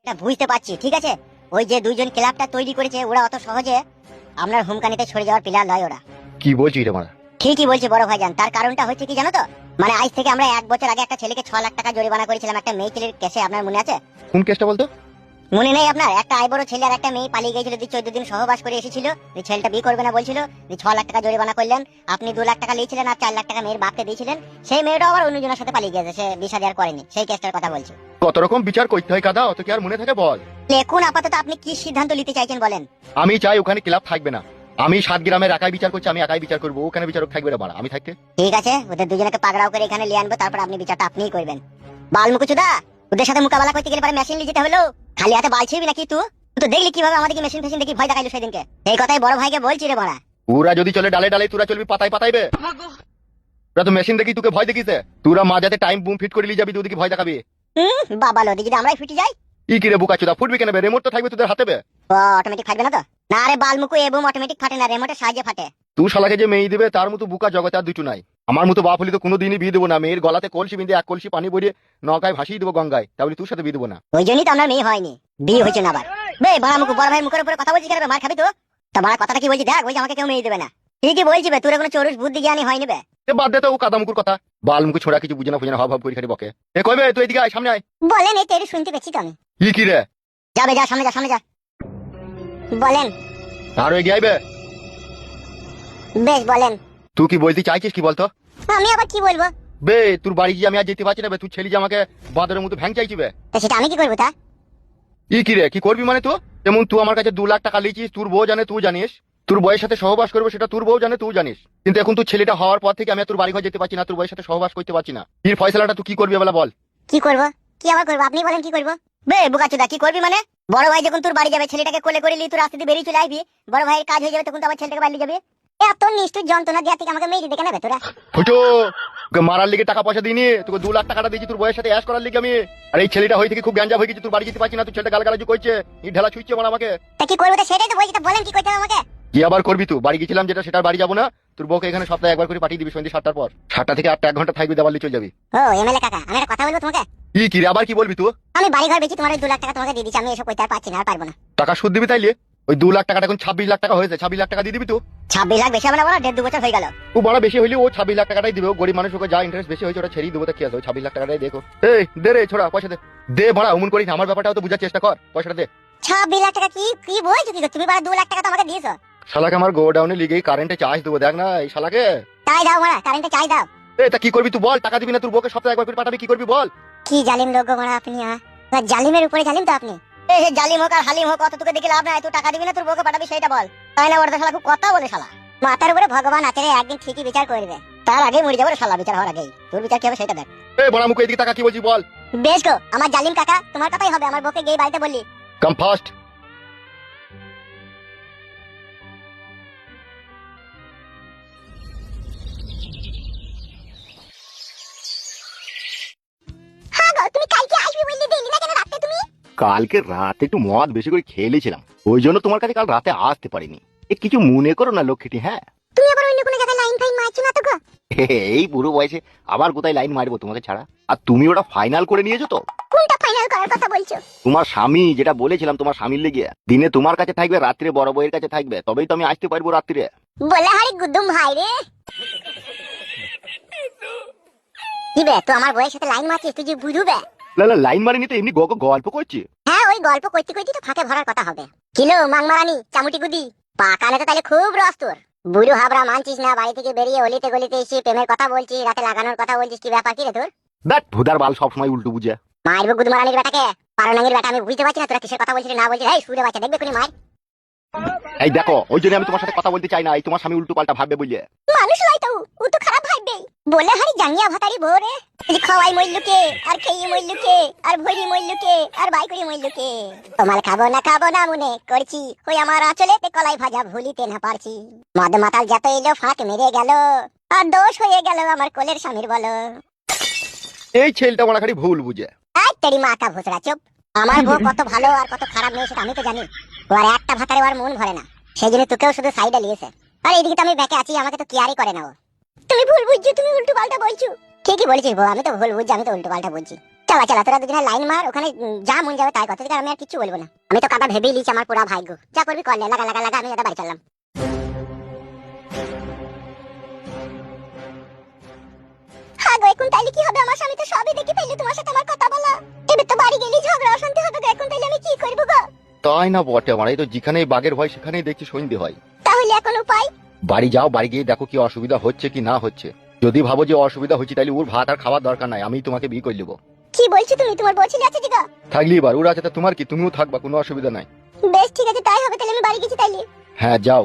তা বুঝতে পারছি, ঠিক আছে। ওই যে দুইজন ক্লাবটা তৈরি করেছে, ওরা অত সহজে আপনার হুমকানিতে ছড়ে যাওয়ার প্লেয়ার নয় ওরা। কি বলছিস রে মারা? ঠিকই বলছি বড় ভাইজান। তার কারণটা হচ্ছে কি জানো তো, মানে আজ থেকে আমরা 1 বছর আগে একটা ছেলেকে 6 লাখ টাকা জরিমানা করেছিলাম একটা মেয়ে ছেলের কেসে, আপনার মনে আছে? কোন কেসটা বলতো? মনে নেই আপনার? একটা আইবড় ছেলে আর একটা মেয়ে পালিয়ে গিয়েছিল, 14 দিন সহবাস করে এসেছিল, ওই ছেলেটা বিয়ে করবে না বলছিল, 6 লাখ টাকা জরিমানা করলেন, আপনি 2 লাখ টাকা নিয়েছিলেন আর 4 লাখ টাকা মেয়ের বাপকে দিয়েছিলেন। সেই মেয়েটাও আবার অন্যজনের সাথে পালিয়ে গিয়েছে, সে বিষাদ আর করেনি। সেই কেসটার কথা বলছি। কত রকম বিচার করতে হয় কাদা, অত কি আর মনে থাকে বল? এখন আপাতত আপনি কি সিদ্ধান্ত নিতে চাইছেন বলেন? আমি চাই ওখানে ক্লাব থাকবে না। আমি 7 গ্রামের একাই বিচার করছি, আমি একাই বিচার করবো, ওখানে বিচারক থাকবে রে মারা, আমি থাকতে। ঠিক আছে, ওদের দুজনকে পাকড়াও করে এখানে নিয়ে আনবো, তারপর আপনি বিচারটা আপনিই করবেন। বালমুকুচুদা, ওদের সাথে মোকাবেলা করতে গেলে পরে মেশিন নিয়ে যেতে হলো, খালি হাতে বাল ছিবি নাকি তুই? তো দেখলি কিভাবে আমাদেরকে মেশিন ফেশিন দেখি ভয় দেখাইলো সেদিনকে। এই কথাই বড় ভাইকে বলছি রে বড়া। ওরা যদি চলে ডালে ডালে, তোরা চলবি পাতায় পাতাইবে। ওরা তো মেশিন দেখি তোকে ভয় দেখিছে, তোরা মাঝাতে টাইম বুম ফিট করে নিয়ে যাবি, তুই ওদিকে ভয় দেখাবি। বাবা লো, যদি আমরাই ফিটে যাই? ই কি রে বোকা চোদা, ফুটবি কেন বে? রিমোট তো থাকবে তোদের হাতে বে। অটোমেটিক ফাটবে না তো? না রে বালমুকু, এবুম অটোমেটিক ফাটে না, রিমোটের সাহায্যে ফাটে। তুই শালাকে যে মেয়ে দিবে তার মতো বোকা জগতে আর দুটো নাই। আমার মতো বাপ হলে তো কোনোদিনই বিয়ে দেবো না। মেয়ের গলাতে কলসি বিঁধে 1 কলসি পানি ভরিয়ে নৌকায় ভাসিয়ে দেবো গঙ্গায়, তাহলে তোর সাথে বিয়ে দেবো না। ওই জন্যই তো আমরা মেয়ে হয়নি, বিয়ে হয়েছে না আবার। বে বালমুকু, বড় ভাই মুখের উপরে কথা বলছিস কেন বে? মার খাবি তো? তোমার কথাটা কি বলছি দেখ, ওই যে আমাকে কেউ মেয়ে দেবে না। ঠিকই বলছি বে, তোর কোনো চোরুস বুদ্ধি জ্ঞানী হয়নি বে। বাদ দে তো ও কাদামুকুর কথা, বালমুকু ছোড়া কিছু বুঝে না ফুঝে না, হব হব করে খালি বকে। এ কইবে তুই এদিকে আয়, সামনে আয়। বলেন, এই তেরি শুনতে পেয়েছি তো আমি। ই কি রে? যাবে, যা সামনে যা, সামনে যা। বলেন। আর এগিয়ে আইবে। বেশ বলেন। তুই কি বলতে চাইছিস কি বলতো? আমি আবার কি বলবো? বে তোর বাড়ি গিয়ে আমি আর যেতে পারছি না বে, তুই ছেলে যে আমাকে বাদরের মতো ভ্যাং চাইছি বে। তা সেটা আমি কি করবো তা? ই কি রে, কি করবি মানে? তুই যেমন তুই আমার কাছে 2 লাখ টাকা লিচিস, তোর বউ জানে তুই জানিস, তোর বউয়ের সাথে সহবাস করবো সেটা তোর বউ জানে তুই জানিস, কিন্তু এখন তুই ছেলেটা হওয়ার পর থেকে আমি আর তোর বাড়ি ঘর যেতে পারছি না, তোর বউয়ের সাথে সহবাস করতে পারছি না। এর ফয়সালাটা তুই কি করবি বলা বল? কি করবো? কি আবার করবো? আপনি বলেন কি করবো? বে বুকাচুদা, কি করবি মানে? বড় ভাই যখন তোর বাড়ি যাবে, ছেলেটাকে কোলে করে নিয়ে তুই রাস্তা দিয়ে বেরিয়ে চলে আসবি, বড় ভাইয়ের কাজ হয়ে যাবে, তখন তো আবার ছেলেটাকে বাড়ি যাবে। এত নিষ্ঠুর যন্ত্রণা দেওয়া থেকে আমাকে মেয়ে দিতে কেন বে তোরা? ফুটো, তোকে মারার লিগে টাকা পয়সা দিইনি, তোকে 2 লাখ টাকাটা দিয়েছি তোর বউয়ের সাথে অ্যাশ করার লিগে আমি। আর এই ছেলেটা হয়ে থেকে খুব গ্যাঞ্জা হয়ে গেছে, তোর বাড়ি যেতে পারছি না, তুই ছেলেটা গালগালাজি করছে, ই ঢেলা ছুঁচ্ছে মানে আমাকে। তা কি করবো? তা সেটাই তো বলছি, তা বলেন কি করতে হবে আমাকে? কি আবার করবি তুই? বাড়ি গেছিলাম যেটা সেটার বাড়ি যাবো না, তোর বউকে এখানে সপ্তাহে একবার করে পাঠিয়ে দিবি সন্ধ্যে 7টার পর, 7টা থেকে 8টা 1 ঘন্টা থাকবি, দেওয়ালি চলে যাবি। ও এমএলএ কাকা, আমি একটা কথা বলবো তোমাকে। ই কি রে, আবার কি বলবি তুই? আমি বাড়ি ঘর বেশি তোমার 2 লাখ টাকা তোমাকে দিয়ে দিচ্ছি, আমি এসব করতে আর পারছি না, আর পারবো না। টাকা সুদ দিবি তাইলে? ওই 2 লাখ টাকাটা এখন 26 লাখ টাকা হয়েছে, 26 লাখ টাকা দিয়ে দিবি তুই? 26 লাখ বেশি হবে না বলো? 1.5-2 বছর হয়ে গেল। ও বড় বেশি হইলে ও 26 লাখ টাকাটাই দিবে, ও গরিব মানুষ, ওকে যা ইন্টারেস্ট বেশি হয়েছে ওটা ছেড়েই দেবো, তা কি আছে, ওই 26 লাখ টাকাটাই দেখো। এই দে রে ছোড়া, পয়সা দে। দে বড়া, অমন করিস না, আমার ব্যাপারটাও তো বুঝার চেষ্টা কর, পয়সাটা দে। 26 লাখ টাকা? কি কি বলছো? কি তুমি বাড়া 2 লাখ টাকা তো আমাকে দিয়েছো। শালাকে আমার গোডাউনে লিগেই কারেন্টে চার্জ দেবো, দেখ না এই শালাকে। তাই দাও বড়া, কারেন্টে চাই দাও। এই তা কি করবি তুই বল? টাকা দিবি না, তোর বউকে সপ্তাহে একবার করে পাঠাবি, কি করবি বল? কি জালিম লোক গো বড়া আপনি, জালিমের উপরে জালিম তো আপনি। এই যে জালিম হোক আর হালিম হোক, অত তোকে দেখে লাভ নাই, তুই টাকা দিবি না তোর বউকে পাঠাবি সেটা বল। তাই না? বড় শালা খুব কথা বলে শালা। মাথার উপরে ভগবান আছে রে, একদিন ঠিকই বিচার করবে। তার আগে মরে যাবো রে শালা, বিচার হওয়ার আগেই। তোর বিচার কি হবে সেটা দেখ। এই বড়া মুখ এদিকে টাকা, কি বলছি বল? বেশ গো, আমার জালিম কাকা, তোমার কথাই হবে, আমার বউকে গিয়ে বাড়িতে বললি। কাম ফাস্ট। হ্যাঁ গো, তুমি কালকে আসবে বললি, দিলি না কেন রাতে তুমি? কালকে রাতে একটু মদ বেশি করে খেয়েছিলাম, ওই জন্য তোমার কাছে কাল রাতে আসতে পারিনি। এ কিছু মনে করো না লক্ষ্মীটি। হ্যাঁ তুমি আবার অন্য কোনো জায়গায় লাইন ফাইন মারছো না তো গো? এই বুড়ো বয়সে আবার কোথায় লাইন মারবো তোমাকে ছাড়া? আর তুমি ওটা ফাইনাল করে নিয়েছো তো? কোনটা ফাইনাল করার কথা বলছো? তোমার স্বামী যেটা বলেছিলাম, তোমার স্বামীর লেগে দিনে তোমার কাছে থাকবে, রাত্রে বড় বউয়ের কাছে থাকবে, তবেই তো আমি আসতে পারবো রাত্রে। বলে হারি গুদ্দুম ভাই রে। কি বে, তো আমার বউয়ের সাথে লাইন মারছিস, তুই যে বুঝবে? না না, লাইন মারিনি তো, এমনি গল্প করছি। হ্যাঁ, ওই গল্প করতে করতে তো ফাঁকে ভরার কথা হবে। কিলো মাংমারানি চামুটি গুদি, পাকানে তো তাহলে খুব রস তোর। বুড়ো হাবরা মানছিস না, বাড়ি থেকে বেরিয়ে অলিতে গলিতে এসে প্রেমের কথা বলছিস, রাতে লাগানোর কথা বলছিস, কি ব্যাপার কি রে তোর? দেখ ভুদার বাল সবসময় উল্টো বুঝে। মারবো গুদমারানির বেটাকে, পারনাঙ্গির বেটা, আমি বুঝতে পারছি না তোরা কিসের কথা বলছিস না বলছিস। এই সুরে বাচ্চা, দেখবে কোনি মার। এই দেখো, ওই জন্য আমি তোমার সাথে কথা বলতে চাই না, এই তোমার স্বামী উল্টো পাল্টা ভাববে বুঝলে। মানুষ লাই তো, ও তো খারাপ ভাববেই। বলে হারি জাঙ্গিয়া ভাতারি ভোরে, খাওয়াই মইল্লুকে আর খেয়ে মইল্লুকে আর ভরি মইল্লুকে আর বাই করি মইল্লুকে। তোমার খাবো না মনে করছি, ওই আমার আঁচলেতে কলাই ভাজা ভুলিতে না পারছি। মদ মাতাল যত এলো ফাঁক মেরে গেল, আর দোষ হয়ে গেল আমার কোলের স্বামীর বলো। এই ছেলেটা আমার খালি ভুল বুঝে। এই তেরি মাথা ভুসড়া চুপ। আমার বউ কত ভালো আর কত খারাপ মেয়ে সেটা আমি তো জানি। ও আর একটা ভাতারে ওর মন ভরে না, সেই জন্য তোকেও শুধু সাইডে নিয়েছে। আর এইদিকে তো আমি ব্যাকে আছি, আমাকে তো কেয়ারই করে না ও। তুমি ভুল বুঝছো, তুমি উল্টো পাল্টা বলছো। ঠিকই বলছিস বউ, আমি তো ভুল বুঝছি, আমি তো উল্টো পাল্টা বলছি। চালা চালা তোরা দুজনে লাইন মার, ওখানে যা মন যাবে তাই কথা, থেকে আমি আর কিছু বলবো না। আমি তো কাকা ভেবেই লিছি আমার পুরা ভাগ্য, যা করবি করলে, লাগা লাগা লাগা, আমি এটা বাড়ি চললাম। হ্যাঁ গো, এখন তাইলে কি হবে? আমার স্বামী তো সবই দেখি ফেললি, তোমার সাথে আমার কথা বলা, এবার তো বাড়ি গেলি ঝগড়া অশান্তি হবে গো, এখন তাইলে আমি কি করবো গো? তাই না বটে, আমার এই তো যেখানেই বাঘের ভয় সেখানেই দেখছি সন্ধে হয়। তাহলে এখন উপায়? বাড়ি যাও, বাড়ি গিয়ে দেখো কি অসুবিধা হচ্ছে কি না হচ্ছে। যদি ভাবো যে অসুবিধা হচ্ছে তাহলে ওর ভাত আর খাওয়ার দরকার নাই, আমি তোমাকে বিয়ে করে নেবো। কি বলছো তুমি? তোমার বউ ছেলে আছে দিগা? থাকলি এবার ওরা আছে তা তোমার কি, তুমিও থাকবা, কোনো অসুবিধা নাই। বেশ ঠিক আছে, তাই হবে, তাহলে আমি বাড়ি গেছি তাইলে। হ্যাঁ যাও।